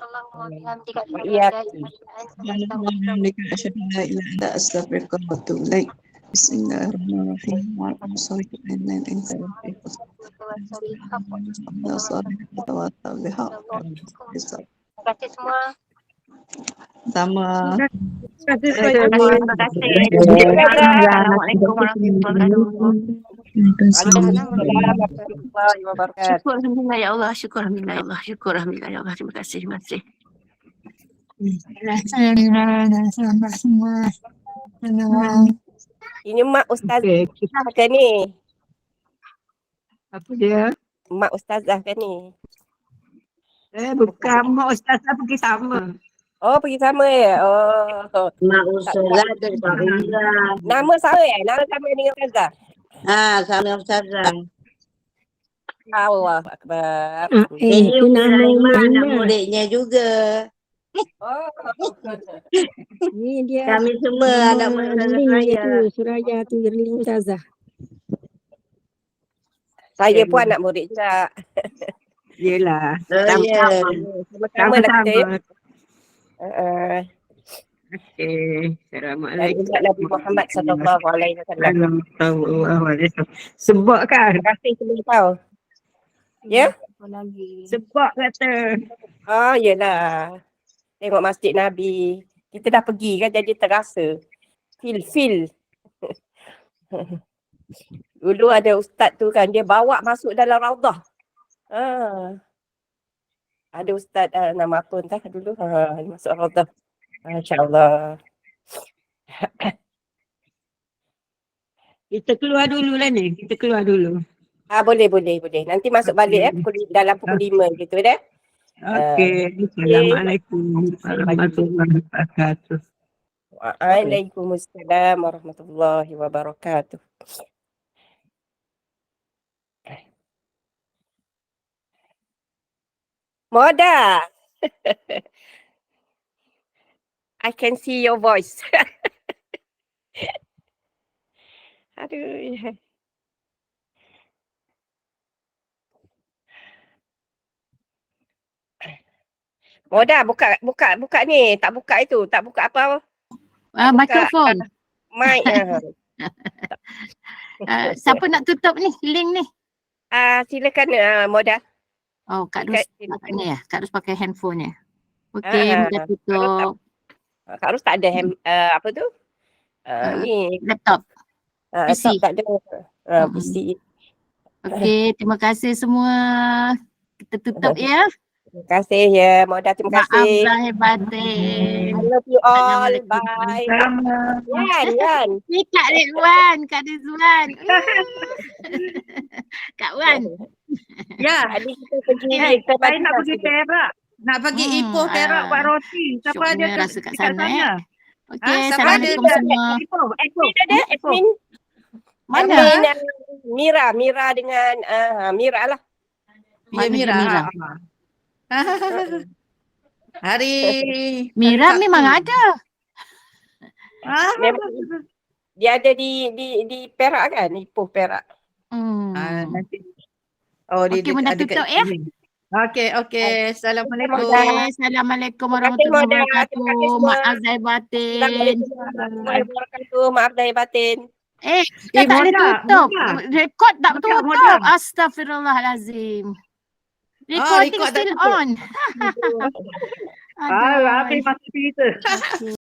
Allahumma bihamdika Iya. Alhamdulillah, asyhadu an la ilaha illa anta astaghfiruka wa atubu ilaik. Bismillahirrahmanirrahim. Wa sallallahu alaihi wasallam. Terima kasih semua. Sama. Terima kasih. Assalamualaikum warahmatullahi wabarakatuh. Waalaikumsalam warahmatullahi wabarakatuh. Syukur alhamdulillah ya Allah. Syukur alhamdulillah ya Allah. Syukur alhamdulillah ya Allah. Terima kasih. Ini mak ustazah Okey. kan ni? Apa dia? Mak ustazah kan ni? Bukan mak ustazah pergi sama. Oh, pergi sama ya? Oh. Mak Ustazah dan Pak Rizal. Nama sama ya? Nama sama dengan ustazah? Sama Ustazah. Allah Akbar. Ini Itu nama Sulaiman, anak mana? muridnya juga. Oh. Ni dia Kami semua anak murid Ustazah link dia saya. tu, Suraya tu link Ustazah. Saya pun anak murid juga. Yelah. Oh, ya. Sama-sama lah kita ya. Okey. Dan Assalamualaikum. umat Nabi Muhammad sallallahu alaihi wasallam. Sebab kan? Terima kasih semua kau. Ya? Sebab kata. Oh, yelah. Tengok Masjid Nabi. Kita dah pergi kan jadi terasa. Feel. Dulu ada ustaz tu kan, dia bawa masuk dalam raudah. Ada ustaz nama apa entah dulu. Dia masuk raudah. Masya-Allah. Kita keluar dulu lah ni. Kita keluar dulu. Boleh. Nanti masuk balik dalam pukul 5 gitu dah. Okey. Assalamualaikum warahmatullahi wabarakatuh. Waalaikumsalam warahmatullahi wabarakatuh. Moda. I can see your voice. Aduh. Moda buka ni, tak buka itu, tak buka apa? Tak buka, Mikrofon. Mic. Siapa nak tutup ni link ni? Silakan Moda. Oh, Kak Dekat Dus sini. ni ya. Kak Dus pakai handphone-nya. Okey, dah tutup. Kak Ros tak ada apa tu? Ni Laptop. PC. tak ada. PC. Okey, terima kasih semua. Kita tutup ya. Terima kasih ya Moda, terima Maaf kasih. lahir batin. I love you all. Assalamualaikum. Bye. Yan. Ni Kak Ridwan, Kak Rizwan. Kak Wan. Ya. Tadi kita pergi Saya nak pergi Perak. Nak pergi Ipoh Perak buat roti. Siapa ada syoknya rasa kat sana, Okey, siapa Assalamualaikum ada semua. Ipoh? admin. Mana? Admin, Mira dengan Mira lah. Mana Mira? Hari Mira memang ada. Memang dia ada di Perak kan? Ipoh Perak. nanti. Oh, Okey, Moda tutup ya. Okey. Assalamualaikum. Okey, Assalamualaikum warahmatullahi Moda. Terima kasih wabarakatuh. semua. Maaf zahir batin. Assalamualaikum warahmatullahi wabarakatuh. Maaf lahir batin. Kita tak boleh Moda, tutup. Moda. Rekod tak Moda, tutup. Moda. Astaghfirullahalazim. Recording record dah still tutup. on. Habis masa cerita.